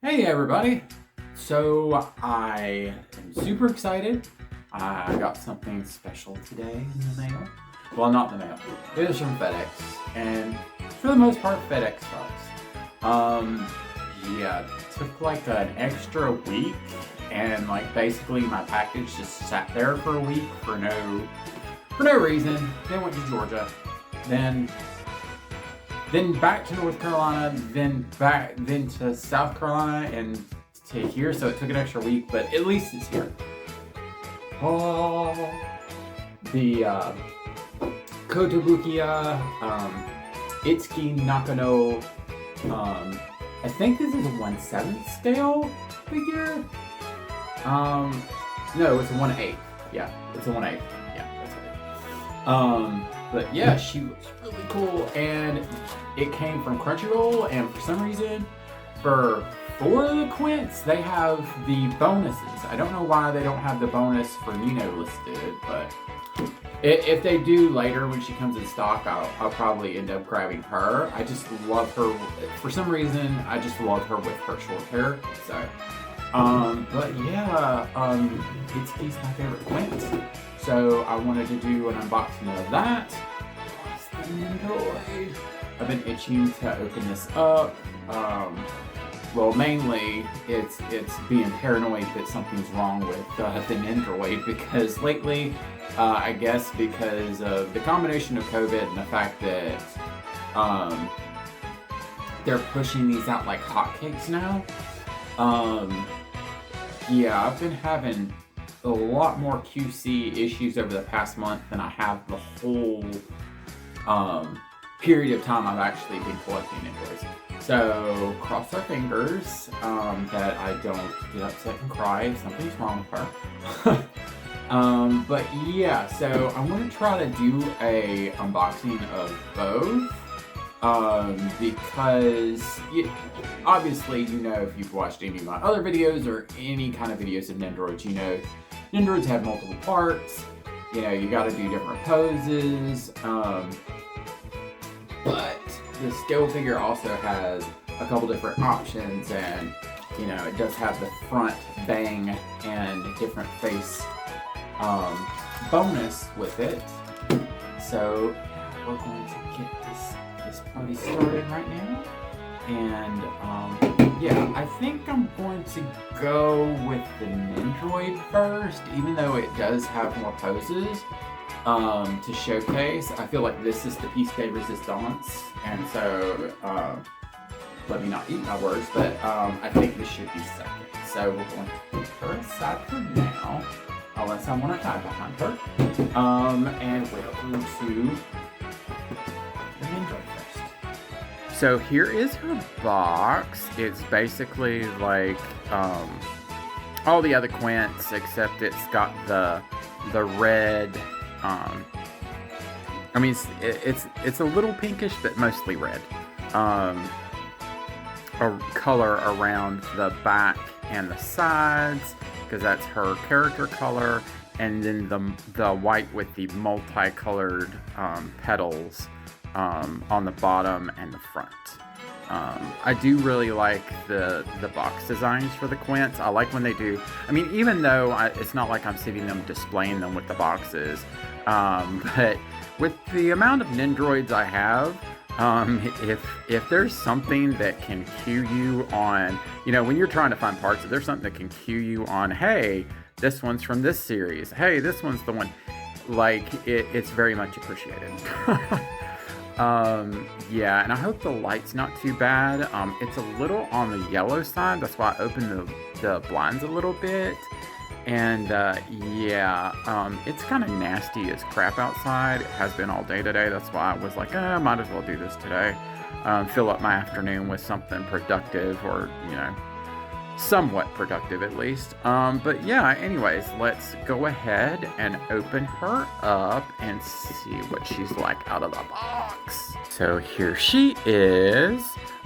Hey everybody! So I am super excited. I got something special today in the mail. Well, not in the mail. It was from FedEx, and for the most part, FedEx sucks. Yeah, it took like an extra week, and like basically my package just sat there for a week for no reason. Then went to Georgia, then back to North Carolina, then to South Carolina, and to here. So it took an extra week, but at least it's here. Oh, the kotobukiya, Itsuki Nakano. I think this is a 1/7 scale figure. No, it's a 1/8. Yeah, it's a 1/8. Yeah, that's right. But yeah, she was really cool, and it came from Crunchyroll, and for some reason, for 4 of the quints, they have the bonuses. I don't know why they don't have the bonus for Nino listed, but if they do later when she comes in stock, I'll probably end up grabbing her. I just love her. For some reason, I just love her with her short hair. So, but yeah, Itsuki's my favorite quint. So I wanted to do an unboxing of that. Plus the nendoroid. I've been itching to open this up. Well, mainly it's being paranoid that something's wrong with the nendoroid, because lately, I guess because of the combination of COVID and the fact that they're pushing these out like hotcakes now. Yeah, I've been having a lot more QC issues over the past month than I have the whole period of time I've actually been collecting nendoroids. So cross our fingers that I don't get upset and cry if something's wrong with her. But yeah, so I'm going to try to do a unboxing of both. Because obviously, you know, if you've watched any of my other videos or any kind of videos of nendoroids, you know nendoroids have multiple parts. You know, you got to do different poses. But the scale figure also has a couple different options, and you know, it does have the front bang and different face bonus with it. So we're going to get this party started right now, and yeah, I think I'm going to go with the nendoroid first, even though it does have more poses to showcase. I feel like this is the piece de resistance, and so let me not eat my words, but I think this should be second. So we're going to put her aside for now, unless I want to hide behind her, and we're going to the nendoroid first. So here is her box. It's basically like all the other quints, except it's got the red. I mean, it's a little pinkish, but mostly red. A color around the back and the sides, because that's her character color, and then the white with the multicolored petals on the bottom and the front. I do really like the box designs for the quints. I like when they do. I mean, even though it's not like I'm sitting them displaying them with the boxes, but with the amount of nendoroids I have, if there's something that can cue you on, you know, when you're trying to find parts, if there's something that can cue you on, hey, this one's from this series, hey, this one's the one, like, it's very much appreciated. Yeah, and I hope the light's not too bad. It's a little on the yellow side, that's why I opened the blinds a little bit. And yeah, it's kind of nasty as crap outside. It has been all day today. That's why I was like, I might as well do this today. Fill up my afternoon with something productive, or, you know, somewhat productive at least. But yeah, anyways, let's go ahead and open her up and see what she's like out of the box. So here she is.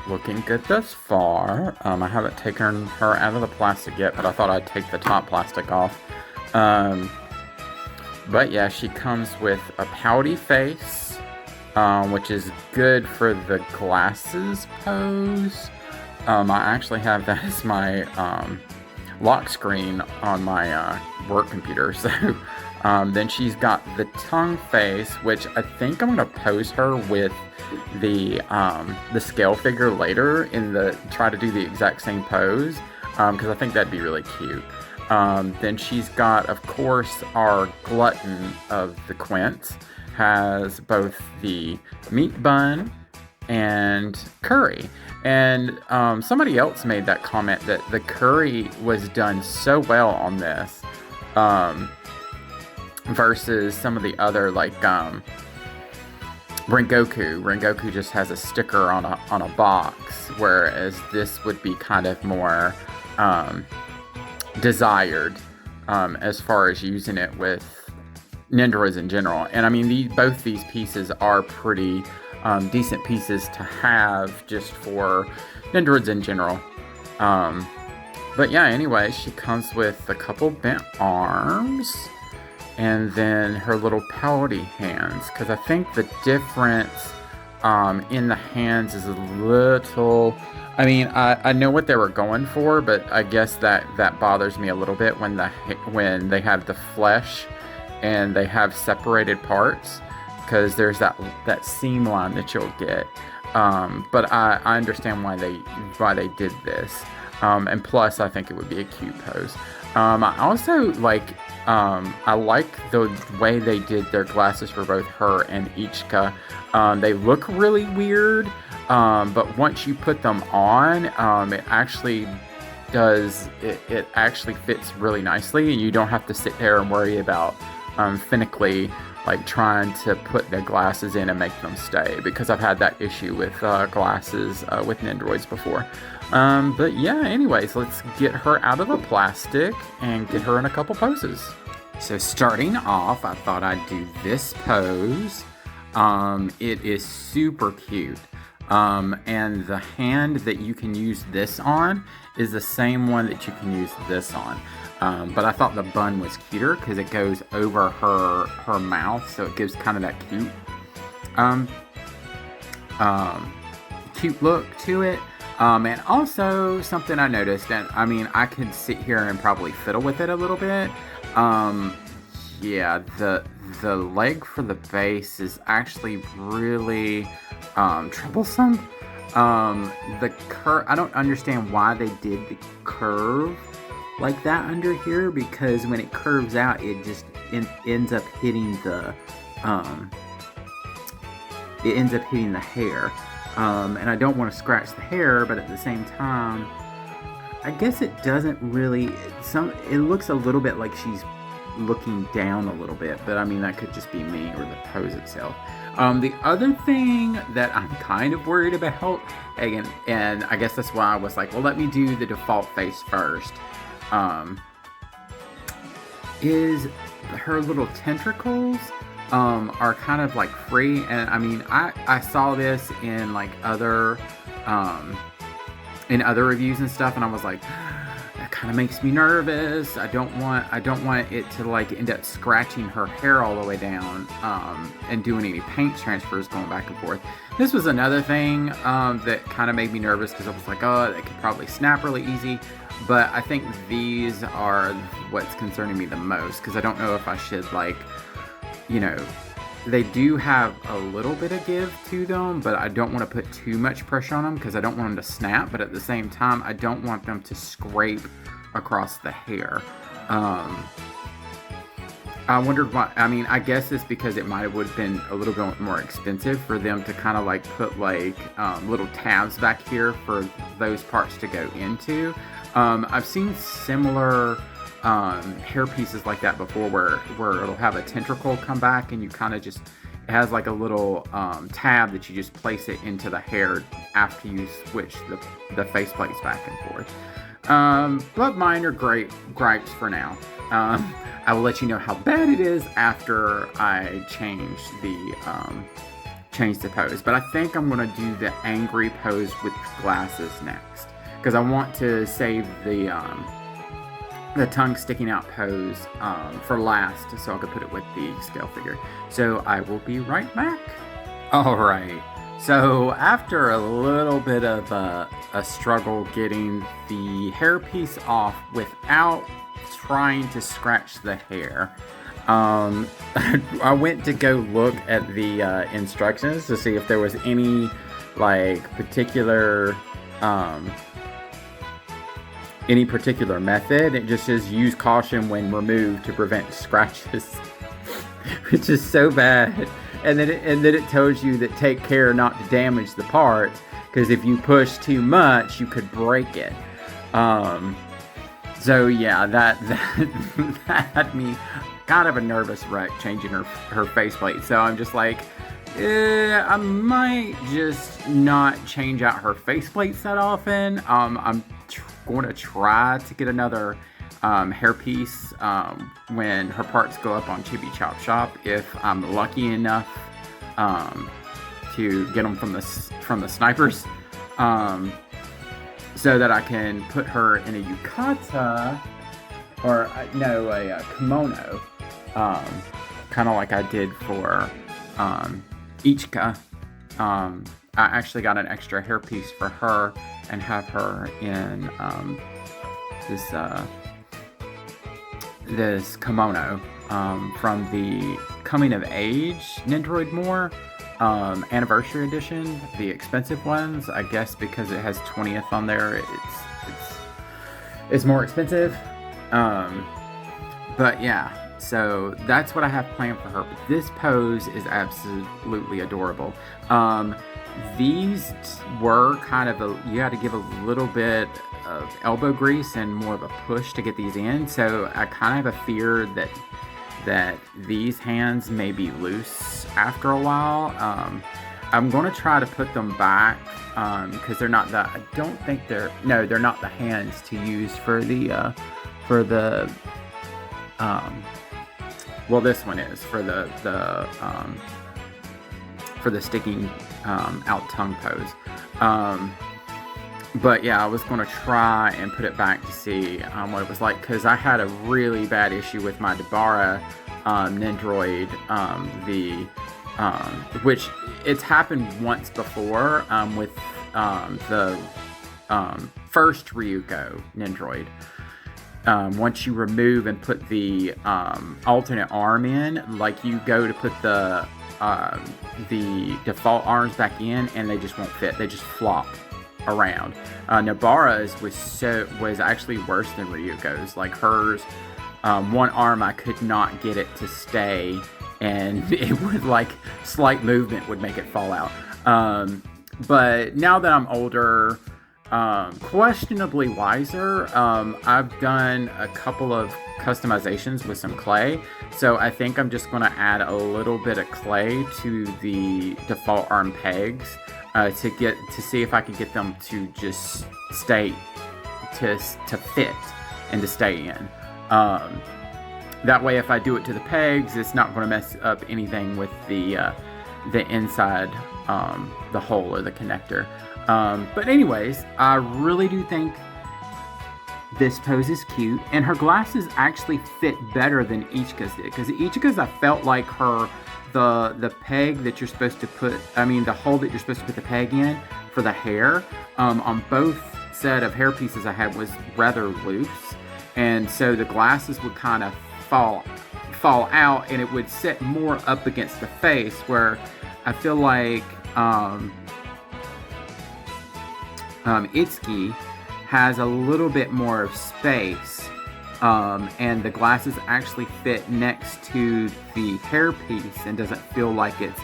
Looking good thus far. I haven't taken her out of the plastic yet, but I thought I'd take the top plastic off. But yeah, she comes with a pouty face, which is good for the glasses pose. I actually have that as my lock screen on my work computer. So then she's got the tongue face, which I think I'm gonna pose her with the scale figure later try to do the exact same pose, because I think that'd be really cute. Then she's got, of course, our glutton of the quint has both the meat bun and curry. And somebody else made that comment that the curry was done so well on this, versus some of the other, like Rengoku. Rengoku just has a sticker on a box, whereas this would be kind of more desired, as far as using it with nendoroids in general. And I mean, both these pieces are pretty decent pieces to have just for nendoroids in general. But yeah, anyway, she comes with a couple bent arms, and then her little pouty hands, because I think the difference in the hands is a little... I mean, I know what they were going for, but I guess that bothers me a little bit when they have the flesh and they have separated parts, because there's that seam line that you'll get. But I understand why they did this. And plus, I think it would be a cute pose. I also like the way they did their glasses for both her and Ichika. They look really weird, but once you put them on, it actually fits really nicely, and you don't have to sit there and worry about finically like trying to put the glasses in and make them stay, because I've had that issue with glasses with nendoroids before. But yeah, anyways, let's get her out of the plastic and get her in a couple poses. So starting off, I thought I'd do this pose. It is super cute. And the hand that you can use this on is the same one that you can use this on. But I thought the bun was cuter because it goes over her mouth, so it gives kind of that cute look to it. And also something I noticed, and I mean, I could sit here and probably fiddle with it a little bit. Yeah, the leg for the base is actually really troublesome. I don't understand why they did the curve like that under here, because when it curves out, it just ends up hitting the hair. And I don't want to scratch the hair, but at the same time, I guess it doesn't really. It looks a little bit like she's looking down a little bit, but I mean, that could just be me or the pose itself. The other thing that I'm kind of worried about, and I guess that's why I was like, well, let me do the default face first, is her little tentacles are kind of like free. And I mean, I saw this in like other reviews and stuff, and I was like, that kind of makes me nervous. I don't want it to like end up scratching her hair all the way down, and doing any paint transfers going back and forth. This was another thing that kind of made me nervous, because I was like, oh, that could probably snap really easy. But I think these are what's concerning me the most, because I don't know if I should, like, you know, they do have a little bit of give to them, but I don't want to put too much pressure on them, because I don't want them to snap, but at the same time, I don't want them to scrape across the hair. I wondered why. I mean, I guess it's because it might have been a little bit more expensive for them to kind of like put like little tabs back here for those parts to go into. I've seen similar hair pieces like that before, where it'll have a tentacle come back, and you kind of just, it has like a little tab that you just place it into the hair after you switch the face plates back and forth. But mine are great gripes for now. I will let you know how bad it is after I change the pose. But I think I'm going to do the angry pose with glasses next, because I want to save the tongue sticking out pose for last, so I could put it with the scale figure. So I will be right back. Alright, So after a little bit of a struggle getting the hairpiece off without trying to scratch the hair, I went to go look at the instructions to see if there was any particular method. It just says use caution when removed to prevent scratches, which is so bad. And then it tells you that take care not to damage the part, because if you push too much, you could break it. So yeah, that had me kind of a nervous wreck changing her faceplate. So I'm just like, I might just not change out her faceplates that often. I'm going to try to get another hairpiece when her parts go up on Chibi Chop Shop, if I'm lucky enough to get them from the snipers, so that I can put her in a yukata, or no, a kimono, kind of like I did for Ichika. I actually got an extra hairpiece for her and have her in this kimono from the Coming of Age Nendoroid More Anniversary Edition, the expensive ones. I guess because it has 20th on there, it's more expensive. But yeah, so that's what I have planned for her. But this pose is absolutely adorable. These were kind of you had to give a little bit of elbow grease and more of a push to get these in. So I kind of have a fear that these hands may be loose after a while. I'm going to try to put them back because they're not I don't think they're not the hands to use for the well, this one is for the sticking out tongue pose. But yeah, I was going to try and put it back to see what it was like, because I had a really bad issue with my Dabara Nendoroid, which it's happened once before with the first Ryuko Nendoroid. Once you remove and put the alternate arm in, like you go to put the default arms back in, and they just won't fit. They just flop around. Nobara's was actually worse than Ryuko's. Like hers, one arm I could not get it to stay, and it would slight movement would make it fall out. But now that I'm older, questionably wiser, I've done a couple of customizations with some clay, so I think I'm just going to add a little bit of clay to the default arm pegs to see if I can get them to just stay to fit and to stay in. That way, if I do it to the pegs, it's not going to mess up anything with the inside, the hole or the connector. But anyways, I really do think this pose is cute, and her glasses actually fit better than Ichika's did, because Ichika's, I felt like the peg that you're supposed to put, the hole that you're supposed to put the peg in for the hair, on both set of hair pieces I had was rather loose, and so the glasses would kind of fall out, and it would sit more up against the face, where I feel like Itsuki has a little bit more of space, and the glasses actually fit next to the hairpiece and doesn't feel like it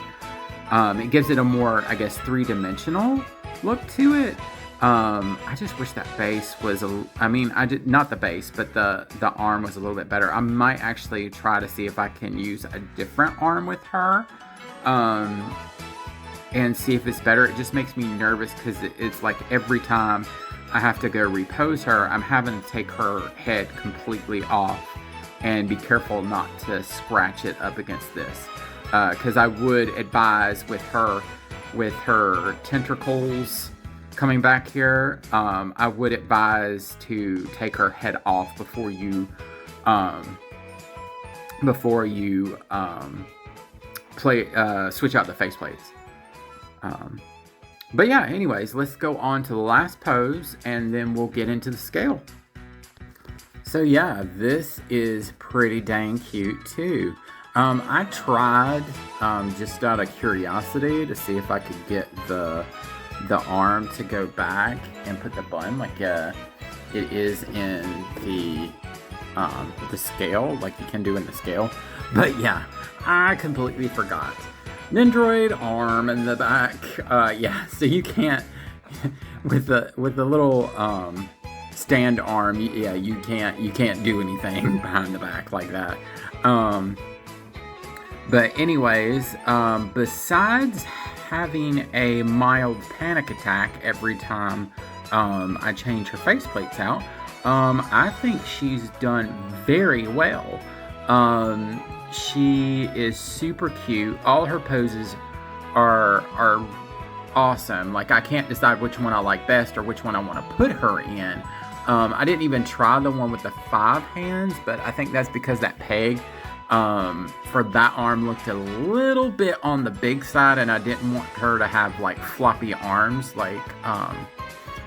gives it a more, I guess, three-dimensional look to it. I just wish that base was not the base, but the arm was a little bit better. I might actually try to see if I can use a different arm with her, and see if it's better. It just makes me nervous because it's like every time I have to go repose her, I'm having to take her head completely off and be careful not to scratch it up against this. Because I would advise with her tentacles coming back here, I would advise to take her head off before you switch out the faceplates. But yeah, anyways, let's go on to the last pose and then we'll get into the scale. So yeah, this is pretty dang cute too. I tried, just out of curiosity, to see if I could get the arm to go back and put the bun like it is in the scale, like you can do in the scale. But yeah, I completely forgot. Nendoroid arm in the back. Yeah, so you can't with the little stand arm. Yeah, you can't do anything behind the back like that. But anyways, besides having a mild panic attack every time I change her faceplates out, I think she's done very well. She is super cute. All her poses are awesome. Like, I can't decide which one I like best or which one I want to put her in. I didn't even try the one with the 5 hands, but I think that's because that peg for that arm looked a little bit on the big side, and I didn't want her to have like floppy arms like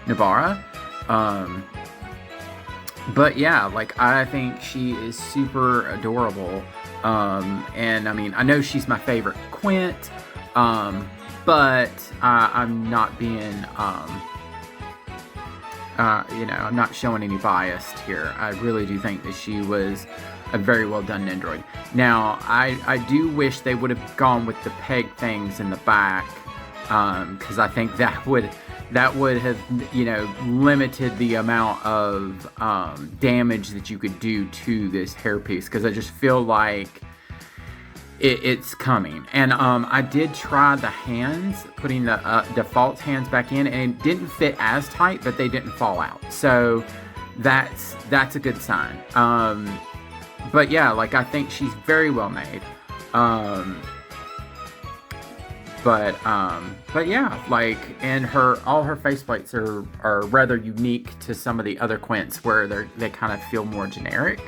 Nabara. But yeah, like, I think she is super adorable. And I mean, I know she's my favorite quint, but I'm not being, I'm not showing any bias here. I really do think that she was a very well done nendoroid. Now, I do wish they would have gone with the peg things in the back, because I think that would have, limited the amount of damage that you could do to this hairpiece, because I just feel like it's coming. And I did try the hands, putting the default hands back in, and it didn't fit as tight, but they didn't fall out. So that's a good sign. But yeah, like, I think she's very well made. But yeah, like, and all her faceplates are rather unique to some of the other quints where they kind of feel more generic.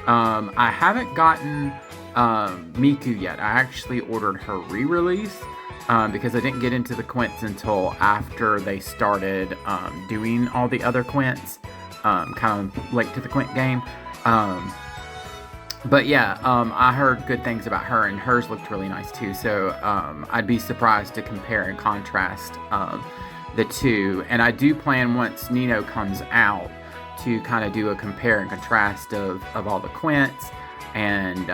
I haven't gotten Miku yet. I actually ordered her re-release because I didn't get into the quints until after they started doing all the other quints, kind of late to the quint game. But yeah, I heard good things about her, and hers looked really nice too. So I'd be surprised to compare and contrast the two. And I do plan, once Nino comes out, to kind of do a compare and contrast of all the quints, and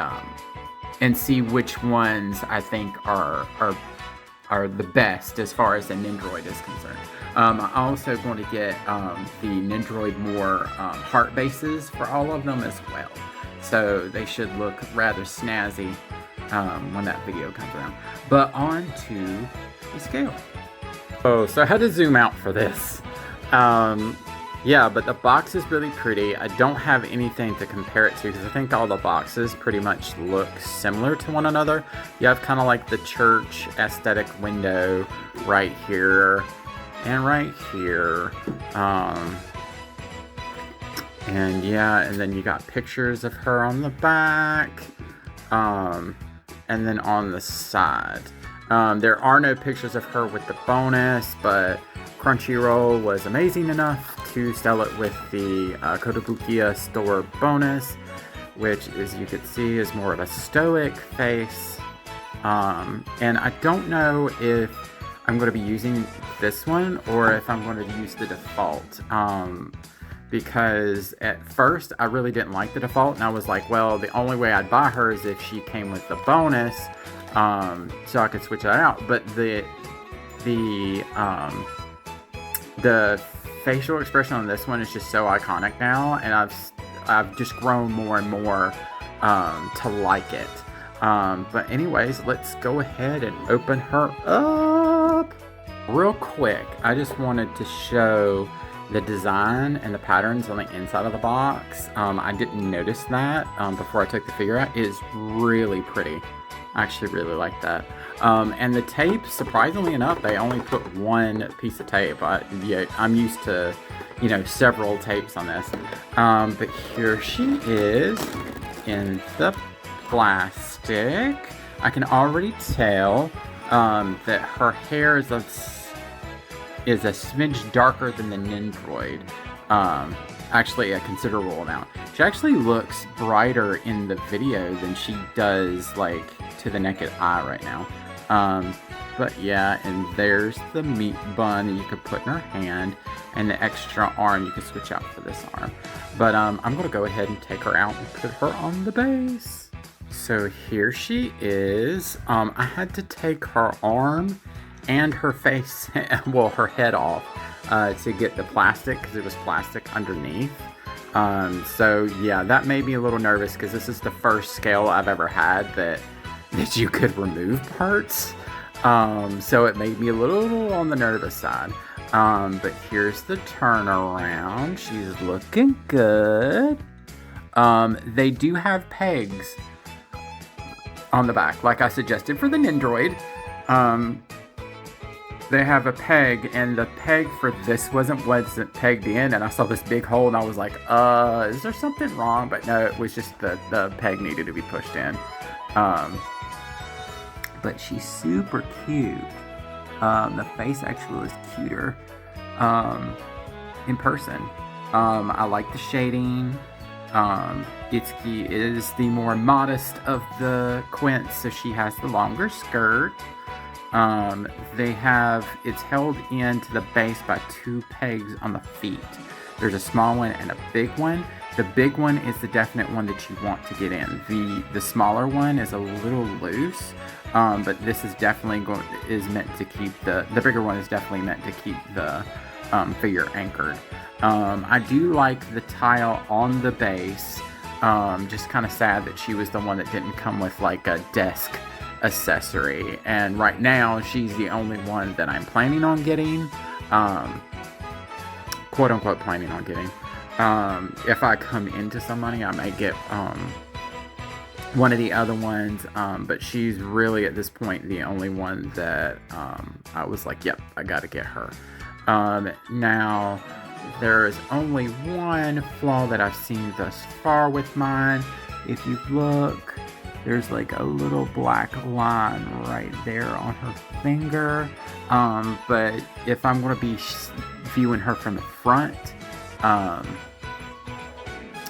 see which ones I think are the best as far as the nendoroid is concerned. I'm also going to get the nendoroid more heart bases for all of them as well. So they should look rather snazzy when that video comes around. But on to the scale. Oh, so I had to zoom out for this. Yeah, but the box is really pretty. I don't have anything to compare it to because I think all the boxes pretty much look similar to one another. You have kind of like the church aesthetic window right here and right here. And yeah, and then you got pictures of her on the back, and then on the side. There are no pictures of her with the bonus, but Crunchyroll was amazing enough to sell it with the Kotobukiya store bonus, which, as you can see, is more of a stoic face. And I don't know if I'm going to be using this one or if I'm going to use the default. Because at first I really didn't like the default, and I was like, well, the only way I'd buy her is if she came with the bonus, so I could switch that out. But the facial expression on this one is just so iconic now, and I've just grown more and more to like it. But anyways, let's go ahead and open her up real quick. I just wanted to show the design and the patterns on the inside of the box. I didn't notice that before I took the figure out. It is really pretty. I actually really like that. And the tape, surprisingly enough, they only put one piece of tape. I'm used to, several tapes on this. But here she is in the plastic. I can already tell that her hair is a smidge darker than the nendoroid. Actually, a considerable amount. She actually looks brighter in the video than she does, like, to the naked eye right now. But yeah, and there's the meat bun that you could put in her hand, and the extra arm you can switch out for this arm. But I'm gonna go ahead and take her out and put her on the base. So here she is. I had to take her arm and her face, well, her head off to get the plastic, because it was plastic underneath. So yeah, that made me a little nervous, because this is the first scale I've ever had that you could remove parts. So it made me a little on the nervous side. But here's the turnaround. She's looking good. They do have pegs on the back, like I suggested for the nendoroid. They have a peg, and the peg for this wasn't pegged in, and I saw this big hole, and I was like, is there something wrong? But no, it was just the peg needed to be pushed in. But she's super cute. The face actually was cuter in person. I like the shading. Itsuki is the more modest of the quints, so she has the longer skirt. It's held into the base by 2 pegs on the feet. There's a small one and a big one. The big one is the definite one that you want to get in. The smaller one is a little loose, but this is definitely meant to keep the bigger one is definitely meant to keep the figure anchored. I do like the tile on the base. Just kind of sad that she was the one that didn't come with like a desk accessory, and right now she's the only one that I'm planning on getting, quote unquote planning on getting. If I come into some money, I may get one of the other ones, but she's really at this point the only one that I was like, yep, I gotta get her. Now there is only one flaw that I've seen thus far with mine. If you look, there's like a little black line right there on her finger. But if I'm going to be viewing her from the front,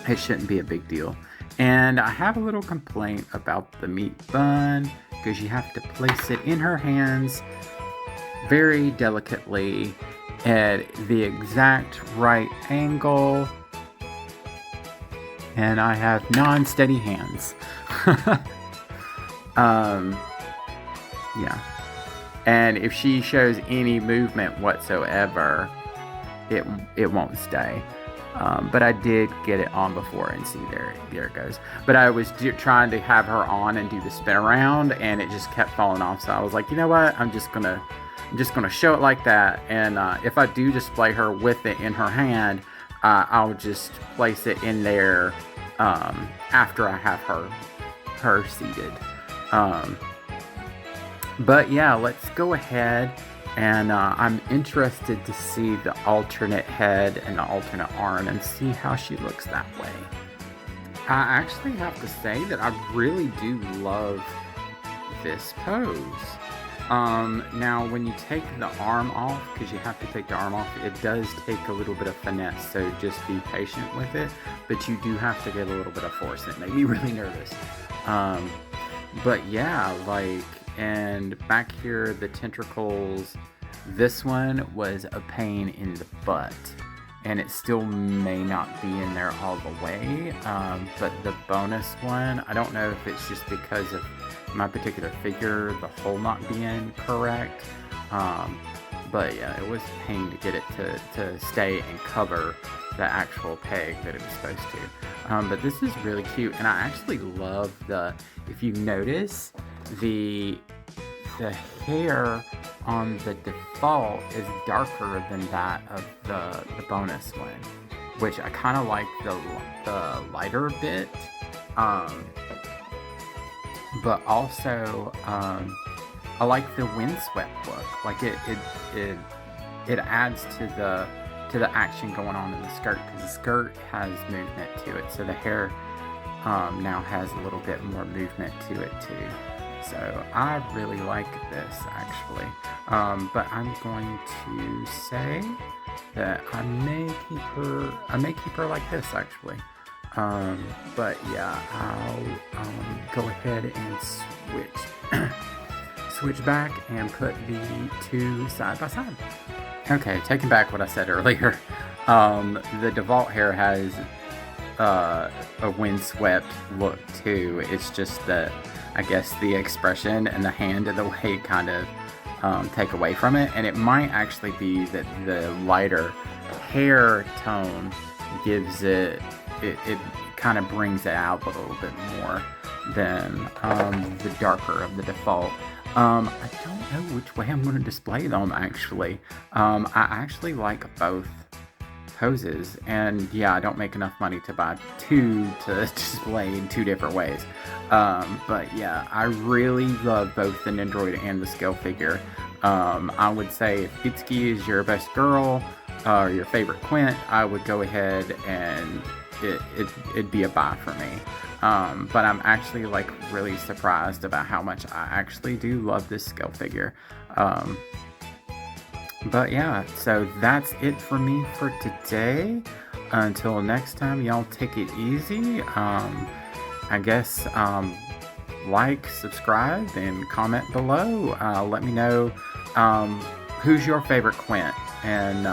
it shouldn't be a big deal. And I have a little complaint about the meat bun, because you have to place it in her hands very delicately at the exact right angle. And I have non-steady hands. Yeah. And if she shows any movement whatsoever, it won't stay. But I did get it on before, and see, there it goes. But I was trying to have her on and do the spin around, and it just kept falling off. So I was like, you know what? I'm just gonna show it like that. And if I do display her with it in her hand, I'll just place it in there after I have her seated. But yeah, let's go ahead, and I'm interested to see the alternate head and the alternate arm and see how she looks that way. I actually have to say that I really do love this pose. Now when you take the arm off, because you have to take the arm off, it does take a little bit of finesse, so just be patient with it, but you do have to get a little bit of force. It made me really nervous. But yeah, like, and back here, the tentacles, this one was a pain in the butt, and it still may not be in there all the way, but the bonus one, I don't know if it's just because of my particular figure, the hole not being correct, but yeah, it was a pain to get it to stay and cover the actual peg that it was supposed to. But this is really cute, and I actually love if you notice, the hair on the default is darker than that of the bonus one, which I kind of like the lighter bit, but also I like the windswept look. Like it adds to the action going on in the skirt, because the skirt has movement to it, so the hair now has a little bit more movement to it too. So I really like this actually. But I'm going to say that I may keep her like this actually. But yeah, I'll go ahead and switch back and put the two side by side. Okay, taking back what I said earlier. The DeVault hair has a windswept look too. It's just that I guess the expression and the hand and the way it kind of take away from it, and it might actually be that the lighter hair tone gives it kind of brings it out a little bit more than the darker of the default. I don't know which way I'm going to display them actually. I actually like both poses, and yeah, I don't make enough money to buy two to display in two different ways. But yeah, I really love both the Nendoroid and the scale figure. I would say if Itsuki is your best girl or your favorite quint, I would go ahead and it'd be a buy for me. But I'm actually like really surprised about how much I actually do love this scale figure. But yeah, so that's it for me for today. Until next time, y'all take it easy. I guess like, subscribe, and comment below. Let me know who's your favorite quint, and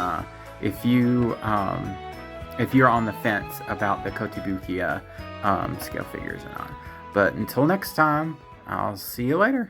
if you're on the fence about the kotobukiya scale figures or not. But until next time, I'll see you later.